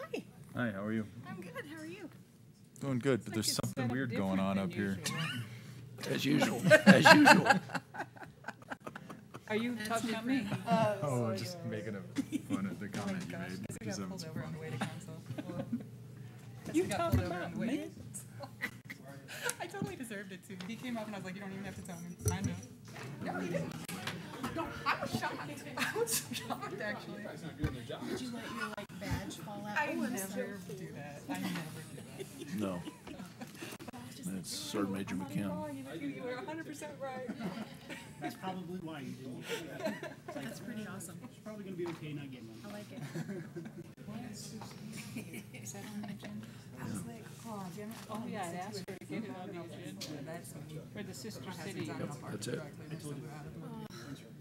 Hi. Hi, how are you? I'm good. How are you? Doing good, but there's something weird going on up here. As usual. As usual. Are you talking about me? Oh, just making fun of the comment you made. I because got I was- pulled over on the way to council. You got talking pulled over on about the way me? I totally deserved it too. He came up and I was like, you don't even have to tell me. I know. No, you didn't. No, I was shocked. I was shocked actually. Did you let your badge fall out? I never do that. I never do that. No. That's Sergeant Major McKim. You were 100% right. That's probably why you didn't get that. That's pretty awesome. It's probably going to be okay not getting one. I like it. Is that on the agenda? I was like, oh, Jenna. Oh yeah, I'd asked her to get it on the agenda. For the sister cities. That's it.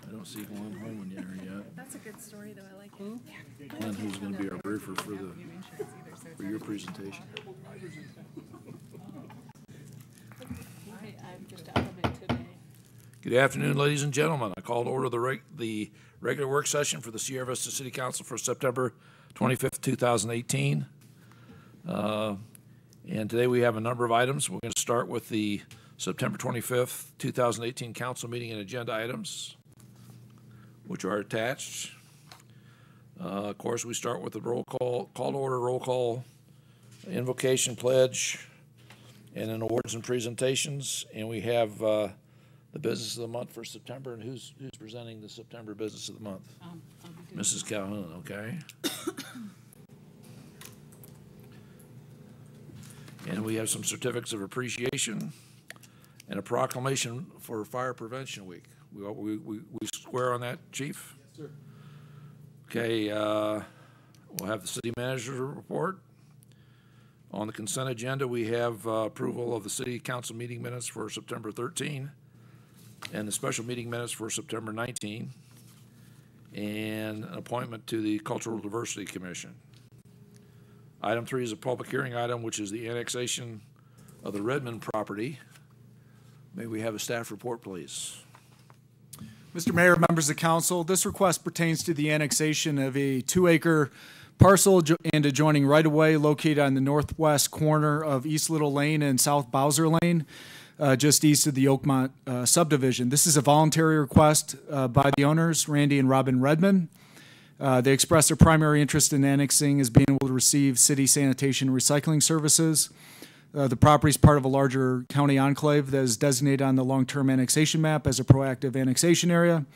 I don't see Glenn Holman here yet. That's a good story, though. I like it. Glenn, who's going to be our briefer for your presentation. I'm just out of it today. Good afternoon, ladies and gentlemen. I call to order the regular work session for the Sierra Vista City Council for September 25th, 2018. And today we have a number of items. We're going to start with the September 25th, 2018 council meeting and agenda items, which are attached. Of course, we start with the roll call to order, roll call, invocation, pledge, and then awards and presentations. And we have the business of the month for September. And who's presenting the September business of the month? I'll be doing Mrs. Calhoun, okay. And we have some certificates of appreciation and a proclamation for Fire Prevention Week. We square on that, Chief? Yes, sir. Okay, we'll have the city manager's report. On the consent agenda, we have approval of the city council meeting minutes for September 13 and the special meeting minutes for September 19, and an appointment to the Cultural Diversity Commission. Item 3 is a public hearing item, which is the annexation of the Redmond property. May we have a staff report, please? Mr. Mayor, members of council, this request pertains to the annexation of a 2-acre parcel and adjoining right-of-way located on the northwest corner of East Little Lane and South Bowser Lane, just east of the Oakmont subdivision. This is a voluntary request by the owners, Randy and Robin Redmond. They expressed their primary interest in annexing as being able to receive city sanitation and recycling services. The property is part of a larger county enclave that is designated on the long-term annexation map as a proactive annexation area.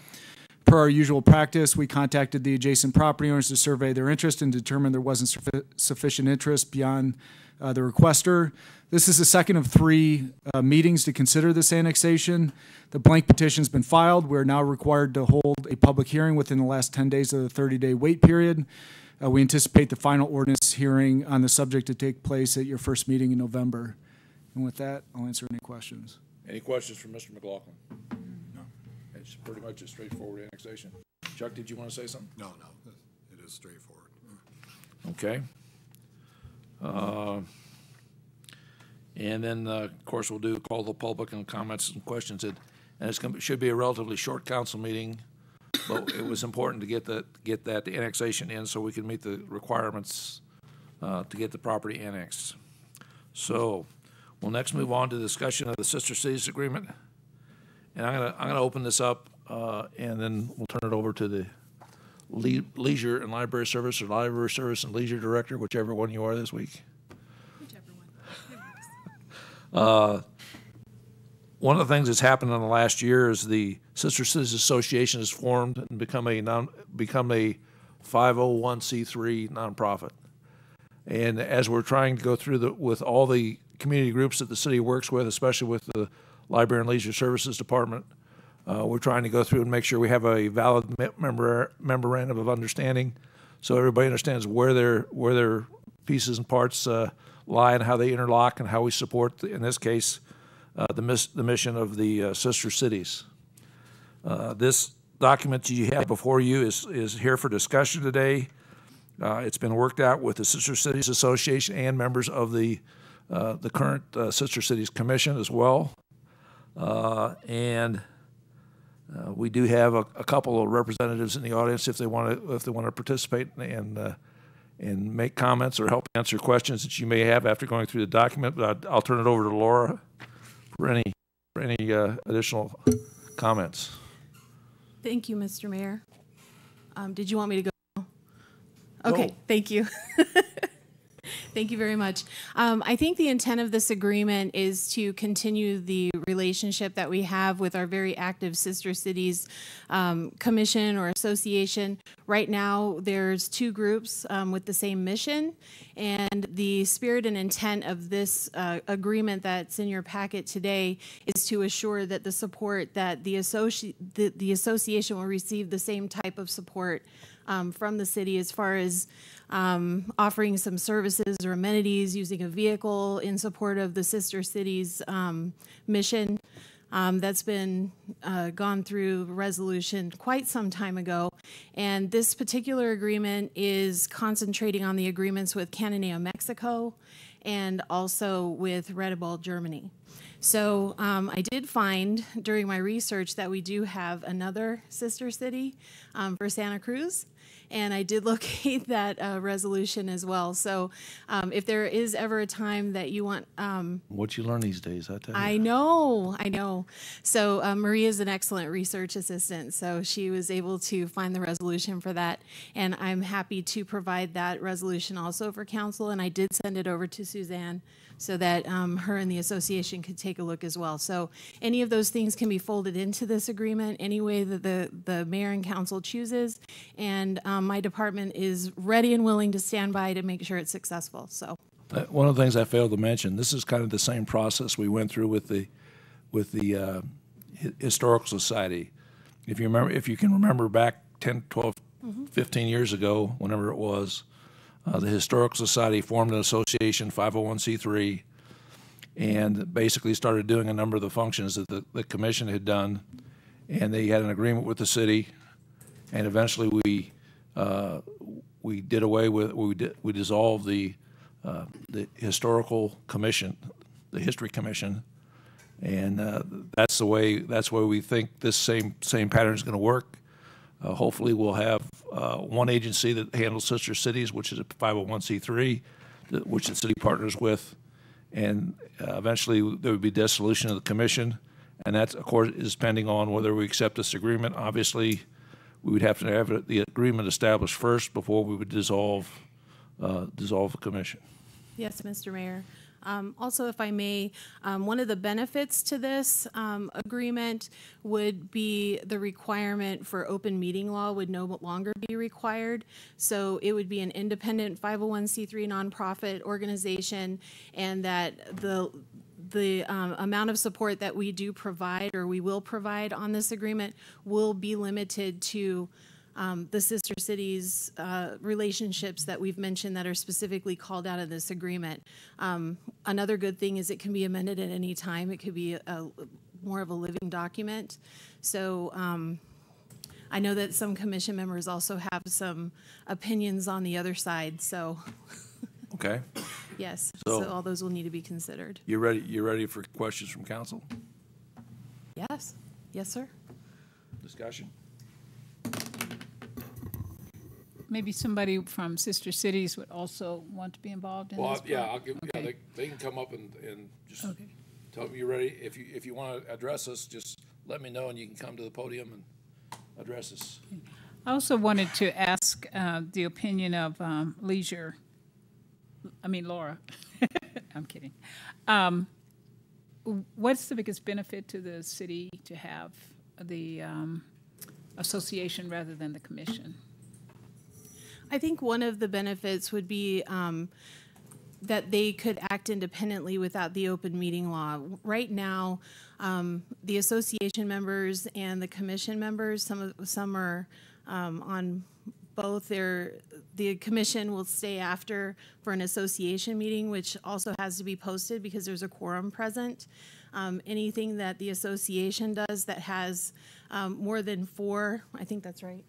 Per our usual practice, we contacted the adjacent property owners to survey their interest and determined there wasn't sufficient interest beyond the requester. This is the second of 3 meetings to consider this annexation. The blank petition has been filed. We're now required to hold a public hearing within the last 10 days of the 30-day wait period. We anticipate the final ordinance hearing on the subject to take place at your first meeting in November. And with that, I'll answer any questions. Any questions from Mr. McLaughlin? No. It's pretty much a straightforward annexation. Chuck, did you want to say something? No, it is straightforward. Okay. And then, of course, we'll do call the public and comments and questions. And it should be a relatively short council meeting, but it was important to get that annexation in so we can meet the requirements to get the property annexed. So we'll next move on to discussion of the Sister Cities Agreement. And I'm gonna open this up, and then we'll turn it over to the Leisure and Library Service, or Library Service and Leisure Director, whichever one you are this week. Whichever one. One of the things that's happened in the last year is the Sister Cities Association has formed and become a 501c3 nonprofit. And as we're trying to go through with all the community groups that the city works with, especially with the Library and Leisure Services Department, we're trying to go through and make sure we have a valid memorandum of understanding, so everybody understands where their pieces and parts lie and how they interlock and how we support, in this case, the mission of the sister cities. This document you have before you is here for discussion today. It's been worked out with the Sister Cities Association and members of the current Sister Cities Commission as well. We do have a couple of representatives in the audience if they want to participate and make comments or help answer questions that you may have after going through the document. But I'll turn it over to Laura for any additional comments. Thank you, Mr. Mayor. Did you want me to go? Okay, No. thank you. Thank you very much. I think the intent of this agreement is to continue the relationship that we have with our very active sister cities commission or association. Right now, there's 2 groups with the same mission, and the spirit and intent of this agreement that's in your packet today is to assure that the support that the association will receive the same type of support from the city as far as offering some services or amenities, using a vehicle in support of the sister cities mission. That's been gone through resolution quite some time ago. And this particular agreement is concentrating on the agreements with Cananea, Mexico, and also with Redeball, Germany. So I did find during my research that we do have another sister city for Santa Cruz. And I did locate that resolution as well. So if there is ever a time that you want... What you learn these days, I tell you. I know. So Maria is an excellent research assistant, so she was able to find the resolution for that. And I'm happy to provide that resolution also for council, and I did send it over to Suzanne so that her and the association could take a look as well. So any of those things can be folded into this agreement any way that the mayor and council chooses. And my department is ready and willing to stand by to make sure it's successful. So One of the things I failed to mention, this is kind of the same process we went through with the Historical Society. If you can remember back 10, 12, 15 years ago, whenever it was, the Historical Society formed an association, 501c3, and basically started doing a number of the functions that the commission had done, and they had an agreement with the city, and eventually we did away with we dissolved the historical commission, the history commission, and that's the way we think this same pattern is going to work. Hopefully, we'll have one agency that handles sister cities, which is a 501c3, which the city partners with, and eventually there would be dissolution of the commission, and that, of course, is pending on whether we accept this agreement. Obviously, we would have to have the agreement established first before we would dissolve the commission. yes, Mr. Mayor. Also, if I may, one of the benefits to this agreement would be the requirement for open meeting law would no longer be required. So it would be an independent 501c3 nonprofit organization, and that the amount of support that we do provide or we will provide on this agreement will be limited to the sister cities relationships that we've mentioned that are specifically called out of this agreement. Another good thing is it can be amended at any time. It could be more of a living document. So I know that some commission members also have some opinions on the other side. So Okay. yes, So- so all those will need to be considered. You ready for questions from council? Yes, yes, sir. Discussion? Maybe somebody from Sister Cities would also want to be involved in this? I'll give. Okay. Yeah, they can come up and just Okay. tell me you're ready. If you want to address us, just let me know and you can come to the podium and address us. I also wanted to ask the opinion of Laura. I'm kidding. What's the biggest benefit to the city to have the association rather than the commission? I think one of the benefits would be that they could act independently without the open meeting law. Right now, the association members and the commission members, some are on both. The commission will stay after for an association meeting, which also has to be posted because there's a quorum present. Anything that the association does that has more than 4, I think that's right,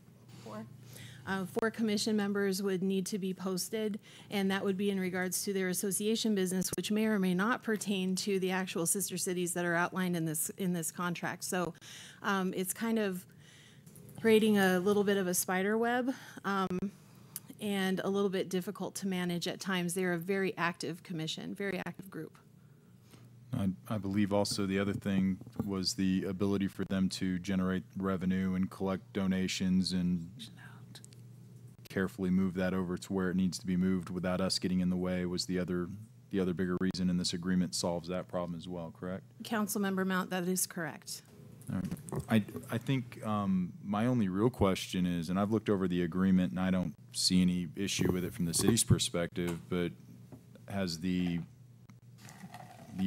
4 commission members would need to be posted, and that would be in regards to their association business, which may or may not pertain to the actual sister cities that are outlined in this contract. So it's kind of creating a little bit of a spider web. and a little bit difficult to manage at times. They're a very active commission, very active group. I believe also the other thing was the ability for them to generate revenue and collect donations and carefully move that over to where it needs to be moved without us getting in the way was the other bigger reason, and this agreement solves that problem as well, correct? Councilmember Mount, that is correct. All right. I think my only real question is, and I've looked over the agreement and I don't see any issue with it from the city's perspective, but has the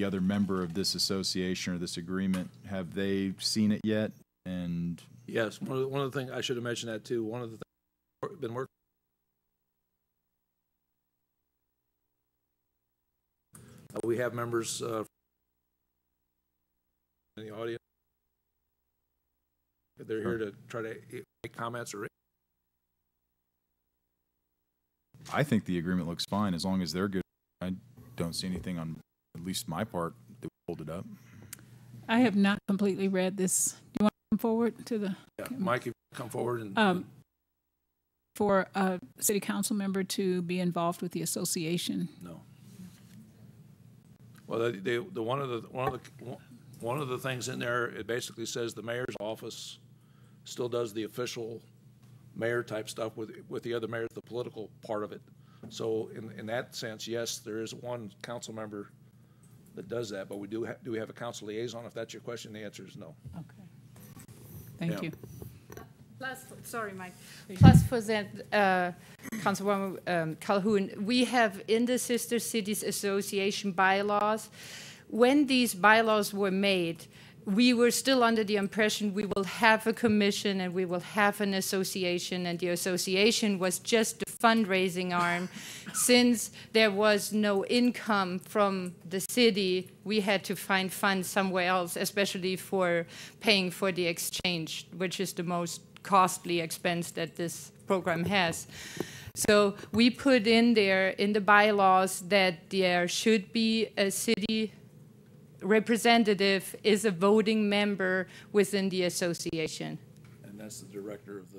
other member of this association or this agreement, have they seen it yet? And Yes, one of the things, I should have mentioned that too, one of the things we've been working. We have members in the audience. They're here to try to make comments or. I think the agreement looks fine as long as they're good. I don't see anything on at least my part that would hold it up. I have not completely read this. Do you want to come forward to the? Yeah, Mike, if you come forward and. For a city council member to be involved with the association. No. Well, one of the things in there, it basically says the mayor's office still does the official mayor type stuff with the other mayors, the political part of it. So in that sense, yes, there is one council member that does that, but do we have a council liaison? If that's your question, the answer is no. Okay. Thank you. Plus, sorry, Mike. Plus for that, Councilwoman Calhoun, we have in the Sister Cities Association bylaws, when these bylaws were made, we were still under the impression we will have a commission and we will have an association, and the association was just a fundraising arm. Since there was no income from the city, we had to find funds somewhere else, especially for paying for the exchange, which is the most costly expense that this program has. So we put in there in the bylaws that there should be a city representative is a voting member within the association. And that's the director of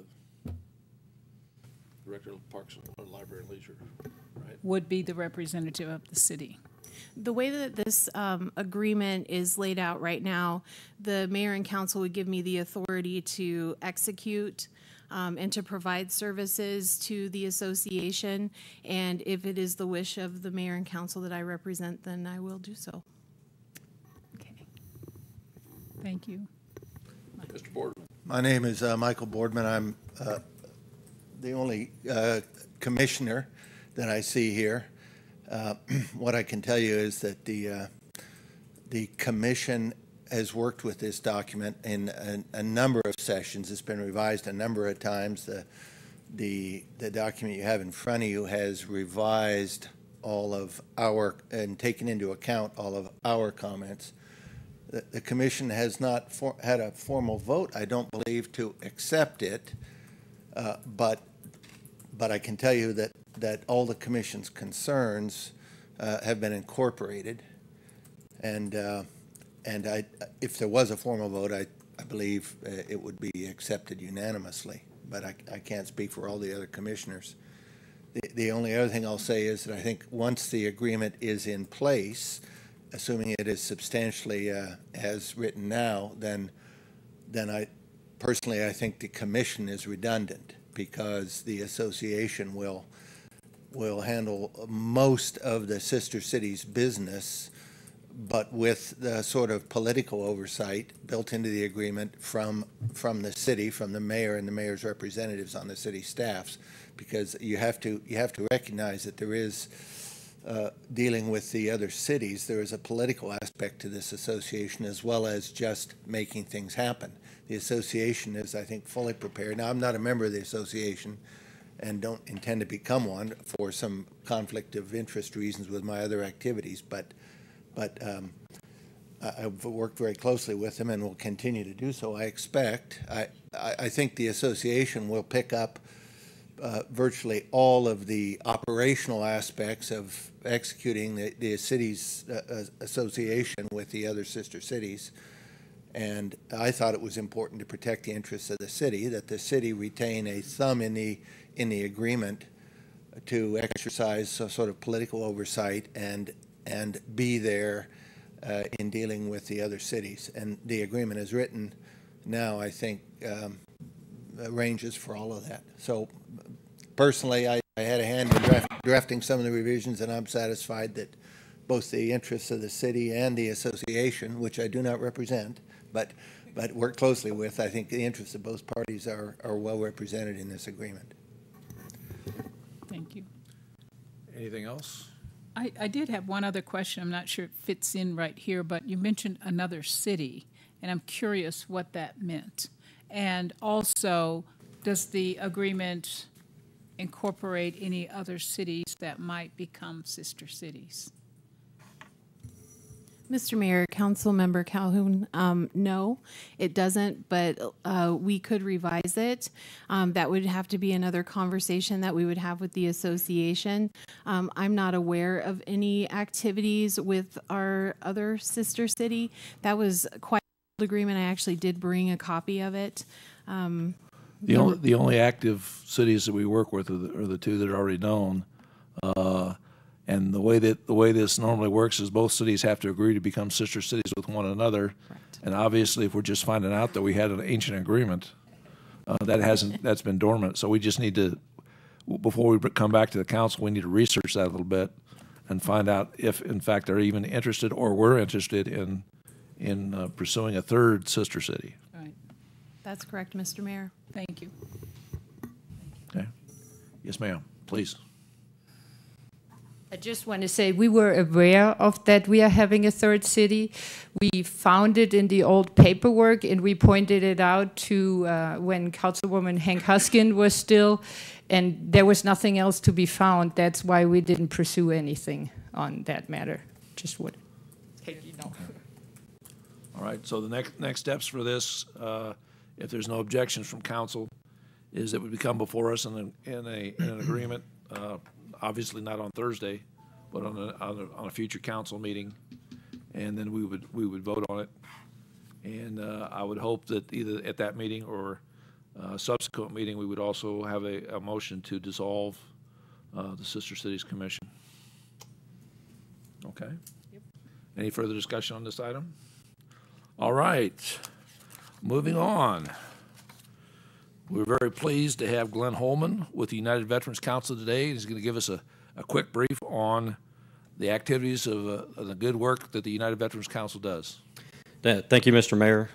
Parks and Library and Leisure, right? Would be the representative of the city. The way that this agreement is laid out right now, the mayor and council would give me the authority to execute and to provide services to the association. And if it is the wish of the mayor and council that I represent, then I will do so. Okay. Thank you. Mr. Boardman. My name is Michael Boardman. I'm the only commissioner that I see here. What I can tell you is that the commission has worked with this document in a number of sessions. It's been revised a number of times. The document you have in front of you has revised all of our and taken into account all of our comments. The commission has not had a formal vote, I don't believe, to accept it, but I can tell you that all the commission's concerns have been incorporated, and if there was a formal vote, I believe it would be accepted unanimously. But I can't speak for all the other commissioners. The only other thing I'll say is that I think once the agreement is in place, assuming it is substantially as written now, then I personally I think the commission is redundant, because the association will handle most of the sister cities' business, but with the sort of political oversight built into the agreement from the city, from the mayor and the mayor's representatives on the city staffs, because you have to recognize that there is dealing with the other cities, there is a political aspect to this association as well as just making things happen. The association is, I think, fully prepared. Now, I'm not a member of the association and don't intend to become one for some conflict of interest reasons with my other activities, but I've worked very closely with them and will continue to do so, I expect. I think the association will pick up virtually all of the operational aspects of executing the city's association with the other sister cities. And I thought it was important to protect the interests of the city, that the city retain a thumb in the agreement to exercise sort of political oversight and be there in dealing with the other cities. And the agreement as written now, I think, arranges for all of that. So personally, I had a hand in drafting some of the revisions, and I'm satisfied that both the interests of the city and the association, which I do not represent, but work closely with, I think the interests of both parties are well represented in this agreement. Thank you. Anything else? I did have one other question. I'm not sure it fits in right here, but you mentioned another city, and I'm curious what that meant. And also, does the agreement incorporate any other cities that might become sister cities? Mr. Mayor, Councilmember Calhoun, no, it doesn't, but we could revise it. That would have to be another conversation that we would have with the association. I'm not aware of any activities with our other sister city. That was quite an old agreement. I actually did bring a copy of it. The only active cities that we work with are the two that are already known. And the way this normally works is both cities have to agree to become sister cities with one another. Correct. And obviously, if we're just finding out that we had an ancient agreement, that's been dormant. So we just need to, before we come back to the council, we need to research that a little bit and find out if, in fact, they're even interested or we're interested in pursuing a third sister city. Right. That's correct, Mr. Mayor. Thank you. Okay. Yes, ma'am. Please. I just want to say we were aware of that we are having a third city. We found it in the old paperwork, and we pointed it out to when Councilwoman Hank Huskin was still, and there was nothing else to be found. That's why we didn't pursue anything on that matter. Just would take you know. All right. So the next steps for this, if there's no objections from council, is that we come before us in an agreement. Obviously not on Thursday, but on a future council meeting, and then we would vote on it. And I would hope that either at that meeting or a subsequent meeting, we would also have a motion to dissolve the Sister Cities Commission. Okay. Yep. Any further discussion on this item? All right. Moving on. We're very pleased to have Glenn Holman with the United Veterans Council today. He's going to give us a quick brief on the activities of the good work that the United Veterans Council does. Thank you, Mr. Mayor.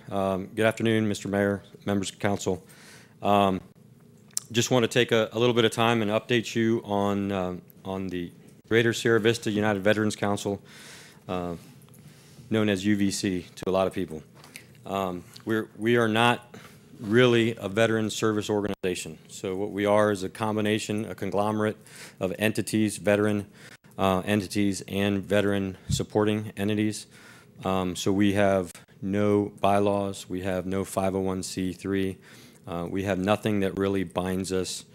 Good afternoon, Mr. Mayor, members of council. Just want to take a little bit of time and update you on the Greater Sierra Vista United Veterans Council, known as UVC to a lot of people. We are not really a veteran service organization. So what we are is a combination, a conglomerate of entities, veteran entities and veteran supporting entities. So we have no bylaws, we have no 501c3, we have nothing that really binds us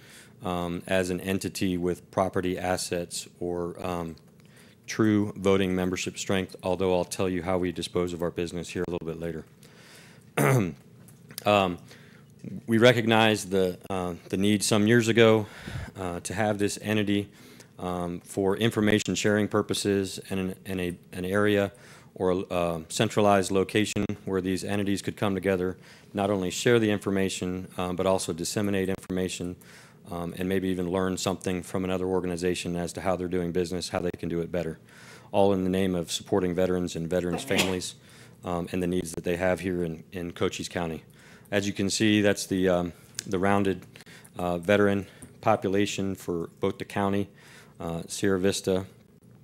as an entity with property assets or true voting membership strength, although I'll tell you how we dispose of our business here a little bit later. We recognized the need some years ago to have this entity for information sharing purposes and an area or a centralized location where these entities could come together, not only share the information, but also disseminate information and maybe even learn something from another organization as to how they're doing business, how they can do it better, all in the name of supporting veterans and veterans' families and the needs that they have here in Cochise County. As you can see, that's the rounded veteran population for both the county, Sierra Vista.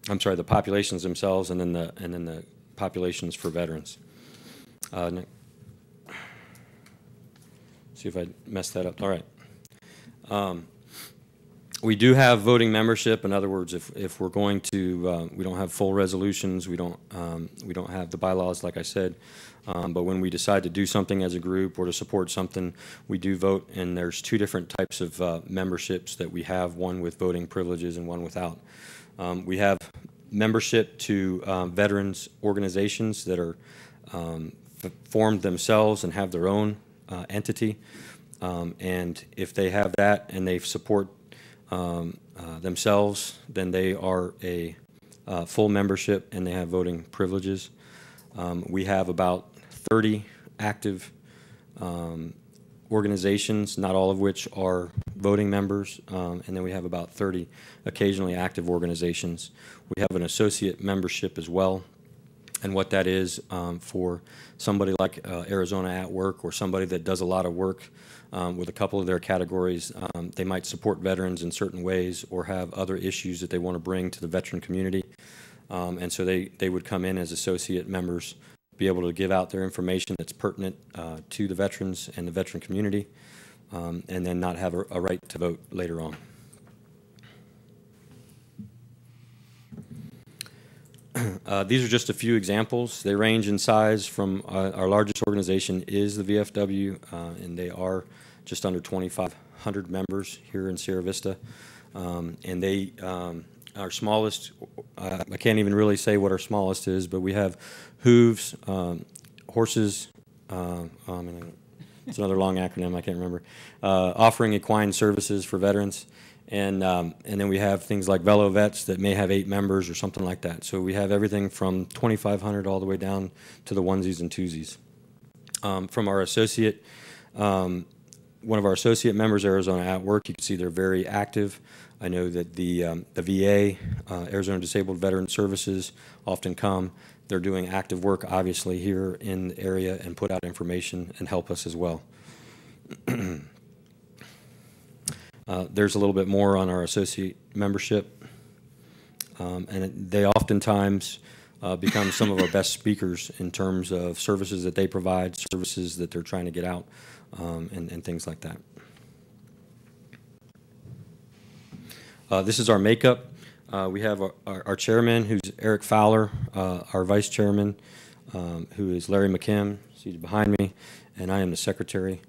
I'm sorry, the populations themselves, and then the populations for veterans. See if I messed that up. All right. We do have voting membership. In other words, if we're going to, we don't have full resolutions. We don't have the bylaws, like I said. But when we decide to do something as a group or to support something, we do vote. And there's two different types of memberships that we have: one with voting privileges and one without. We have membership to veterans organizations that are formed themselves and have their own entity. And if they have that and they support themselves, then they are a full membership and they have voting privileges. We have about 30 active organizations, not all of which are voting members, and then we have about 30 occasionally active organizations. We have an associate membership as well, and what that is for somebody like Arizona at Work, or somebody that does a lot of work with a couple of their categories. They might support veterans in certain ways or have other issues that they want to bring to the veteran community, and so they would come in as associate members, be able to give out their information that's pertinent to the veterans and the veteran community, and then not have a right to vote later on. These are just a few examples. They range in size from our largest organization is the VFW, and they are just under 2,500 members here in Sierra Vista. And they, our smallest, I can't even really say what our smallest is, but we have hooves, horses, it's another long acronym, I can't remember, offering equine services for veterans. And then we have things like Velo Vets that may have 8 members or something like that. So we have everything from 2,500 all the way down to the onesies and twosies. From our associate, one of our associate members, Arizona at Work, you can see they're very active. I know that the VA, Arizona Disabled Veteran Services, often come. They're doing active work, obviously, here in the area and put out information and help us as well. There's a little bit more on our associate membership, and they oftentimes become some of our best speakers in terms of services that they provide, services that they're trying to get out, and things like that. This is our makeup. We have our chairman, who's Eric Fowler, our vice chairman, who is Larry McKim, seated behind me, and I am the secretary.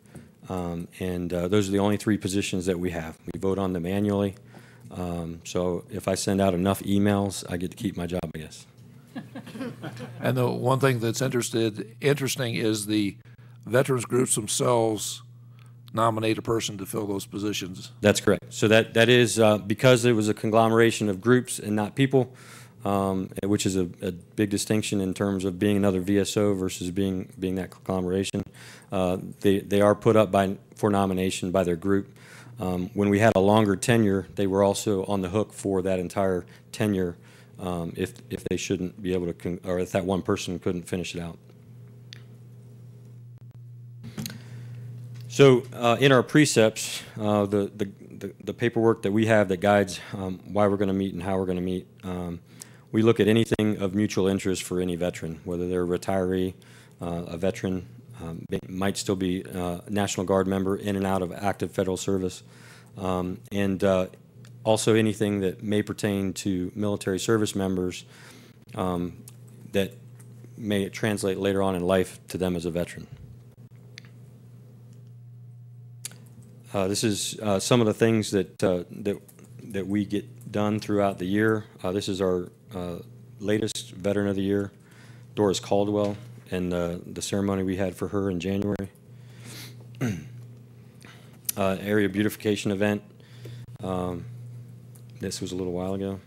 Those are the only 3 positions that we have. We vote on them annually. So if I send out enough emails, I get to keep my job, I guess. And the one thing that's interesting is the veterans groups themselves nominate a person to fill those positions. That's correct. So that is because it was a conglomeration of groups and not people, which is a big distinction in terms of being another VSO versus being that conglomeration. They are put up for nomination by their group. When we had a longer tenure, they were also on the hook for that entire tenure if they shouldn't be able to, or if that one person couldn't finish it out. So in our precepts, the paperwork that we have that guides why we're going to meet and how we're going to meet, we look at anything of mutual interest for any veteran, whether they're a retiree, a veteran, might still be a National Guard member in and out of active federal service, and also anything that may pertain to military service members that may translate later on in life to them as a veteran. This is some of the things that we get done throughout the year. This is our latest Veteran of the Year, Doris Caldwell, and the ceremony we had for her in January. Area beautification event. This was a little while ago.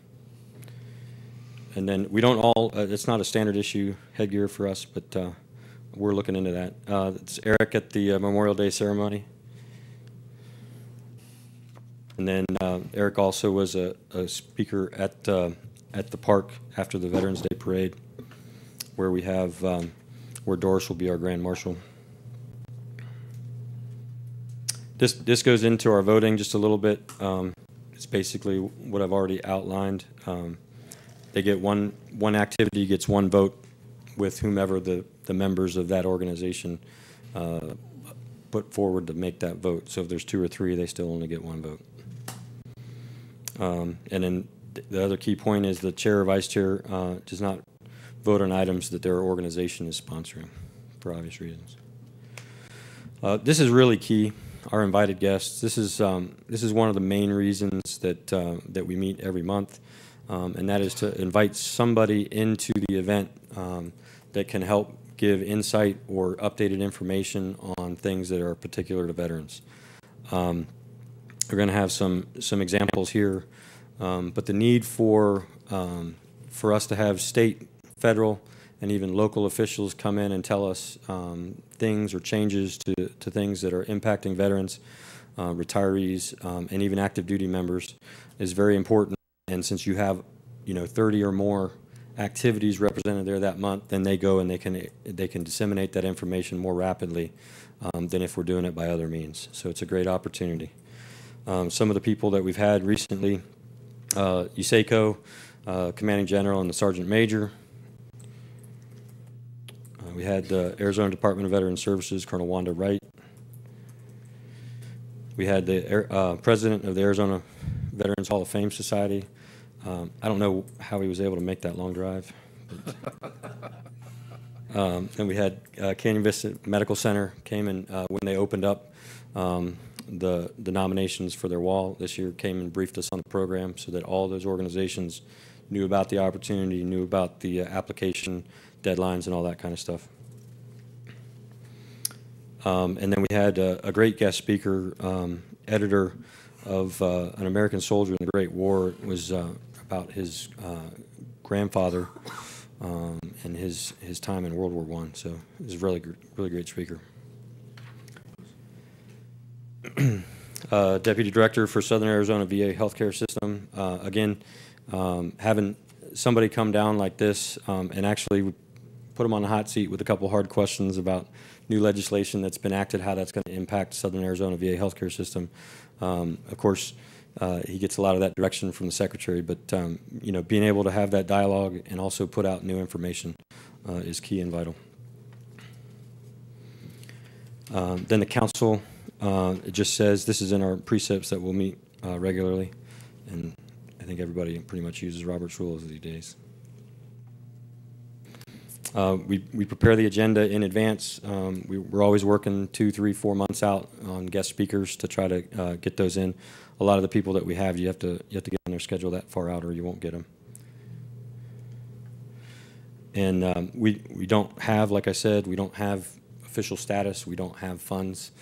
And then we don't all, it's not a standard issue headgear for us, but we're looking into that. It's Eric at the Memorial Day ceremony. And then Eric also was a speaker at the park after the Veterans Day Parade, where we have, where Doris will be our Grand Marshal. This goes into our voting just a little bit. It's basically what I've already outlined. They get one activity gets one vote with whomever the members of that organization put forward to make that vote. So if there's 2 or 3, they still only get one vote. And then the other key point is the chair or vice chair does not vote on items that their organization is sponsoring, for obvious reasons. This is really key. Our invited guests. This is one of the main reasons that we meet every month, and that is to invite somebody into the event that can help give insight or updated information on things that are particular to veterans. We're going to have some examples here But the need for us to have state, federal, and even local officials come in and tell us things or changes to things that are impacting veterans, retirees, and even active duty members is very important. And since you have, 30 or more activities represented there that month, then they go and they can disseminate that information more rapidly than if we're doing it by other means. So it's a great opportunity. Some of the people that we've had recently, USACO, Commanding General and the Sergeant Major. We had the Arizona Department of Veteran Services, Colonel Wanda Wright. We had the President of the Arizona Veterans Hall of Fame Society. I don't know how he was able to make that long drive. And we had Canyon Vista Medical Center came and when they opened up the nominations for their wall this year, came and briefed us on the program so that all those organizations knew about the opportunity, knew about the application deadlines and all that kind of stuff. And then we had a great guest speaker, editor of An American Soldier in the Great War. It was about his grandfather and his time in World War I. So it was a really great speaker. Deputy Director for Southern Arizona VA Healthcare System. Again, having somebody come down like this and actually put them on the hot seat with a couple hard questions about new legislation that's been acted, how that's going to impact Southern Arizona VA healthcare system. Of course, he gets a lot of that direction from the Secretary, but being able to have that dialogue and also put out new information is key and vital. Then the council, it just says this is in our precepts that we'll meet regularly, and I think everybody pretty much uses Robert's rules these days. We prepare the agenda in advance. We're always working 2, 3, 4 months out on guest speakers to try to get those in. A lot of the people that we have, you have to get on their schedule that far out, or you won't get them. And we don't have, like I said, we don't have official status. We don't have funds.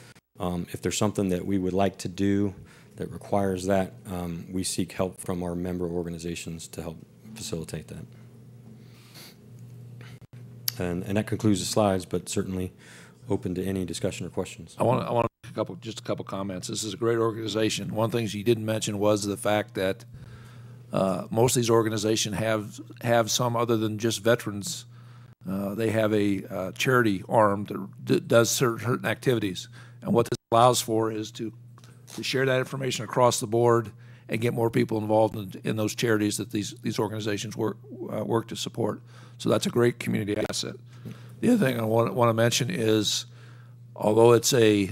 If there's something that we would like to do that requires that, we seek help from our member organizations to help facilitate that. And that concludes the slides, but certainly open to any discussion or questions. I want to make just a couple comments. This is a great organization. One of the things you didn't mention was the fact that most of these organizations have some other than just veterans. They have a charity arm that does certain activities, and what this allows for is to share that information across the board and get more people involved in those charities that these organizations work to support. So that's a great community asset. The other thing I want to mention is, although it's a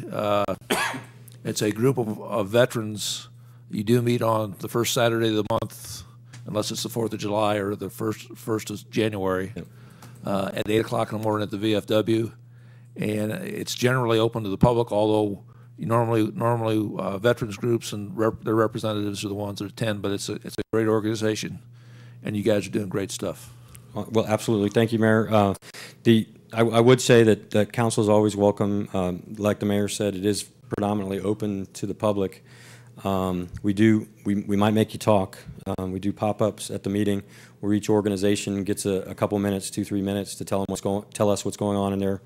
group of veterans, you do meet on the first Saturday of the month, unless it's the 4th of July or the first of January, at 8 o'clock in the morning at the VFW, and it's generally open to the public. Although normally veterans groups and their representatives are the ones that attend, but it's a great organization, and you guys are doing great stuff. Well, absolutely. Thank you, Mayor. I would say that council is always welcome. Like the mayor said, it is predominantly open to the public. We might make you talk. We do pop-ups at the meeting where each organization gets a couple minutes, 2, 3 minutes to tell us what's going on in their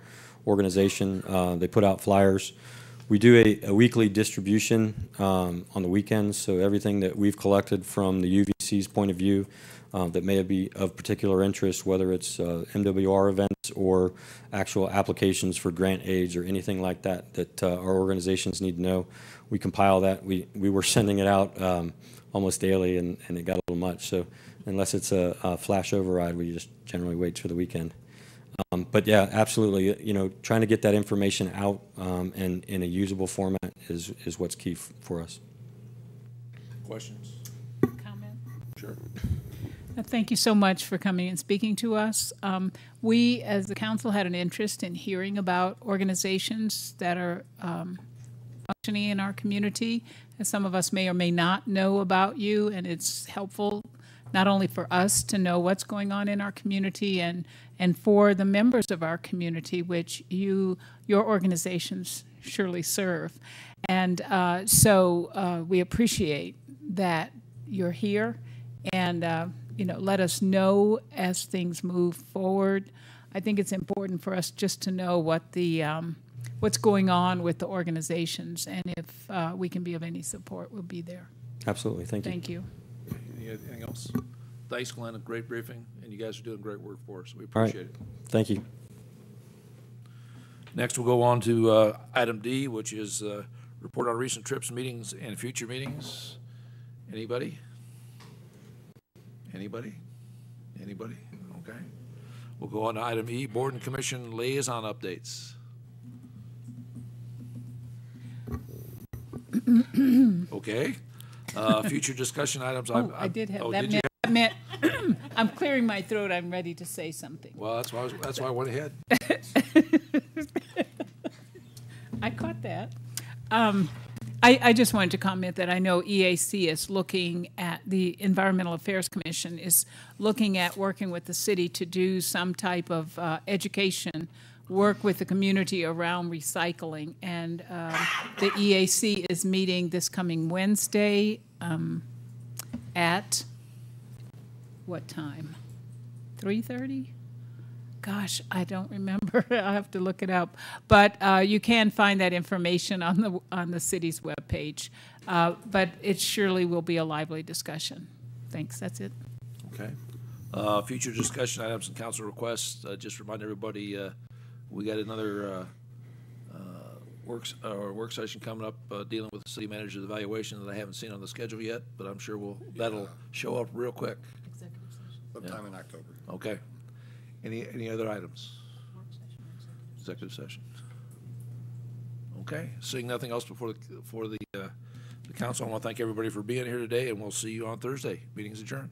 organization. They put out flyers. We do a weekly distribution on the weekends, so everything that we've collected from the UVC's point of view that may be of particular interest, whether it's MWR events or actual applications for grant aids or anything like that that our organizations need to know. We compile that. We were sending it out almost daily, and it got a little much. So unless it's a flash override, we just generally wait for the weekend. But yeah, absolutely. Trying to get that information out and in a usable format is what's key for us. Questions? Comment? Sure. Thank you so much for coming and speaking to us. We, as the council, had an interest in hearing about organizations that are functioning in our community. And some of us may or may not know about you, and it's helpful not only for us to know what's going on in our community and for the members of our community, which your organizations surely serve. And so we appreciate that you're here, and let us know as things move forward. I think it's important for us just to know what the what's going on with the organizations, and if we can be of any support, we'll be there. Absolutely. Thank you. Thank you. Anything else? Thanks, Glenn. A great briefing, and you guys are doing great work for us. We All right. appreciate it. Thank you. Next, we'll go on to item D, which is report on recent trips, meetings, and future meetings. Anybody? Anybody? Anybody? Okay. We'll go on to item E, board and commission liaison updates. Okay. Future discussion items. Oh, I did have oh, that. did you Meant I'm clearing my throat. I'm ready to say something. Well, that's why I went ahead. I caught that. I just wanted to comment that I know EAC is looking at, the Environmental Affairs Commission is looking at working with the city to do some type of education, work with the community around recycling. And the EAC is meeting this coming Wednesday at what time? 3:30? Gosh, I don't remember. I'll have to look it up. But you can find that information on the city's webpage. But it surely will be a lively discussion. Thanks. That's it. Okay. Future discussion items and council requests. Just remind everybody, we got another work session coming up dealing with the city manager's evaluation that I haven't seen on the schedule yet, but I'm sure that'll show up real quick. Sometime in October. Okay. Any other items? Executive session. Okay. Seeing nothing else before the council, I want to thank everybody for being here today, and we'll see you on Thursday. Meeting's adjourned.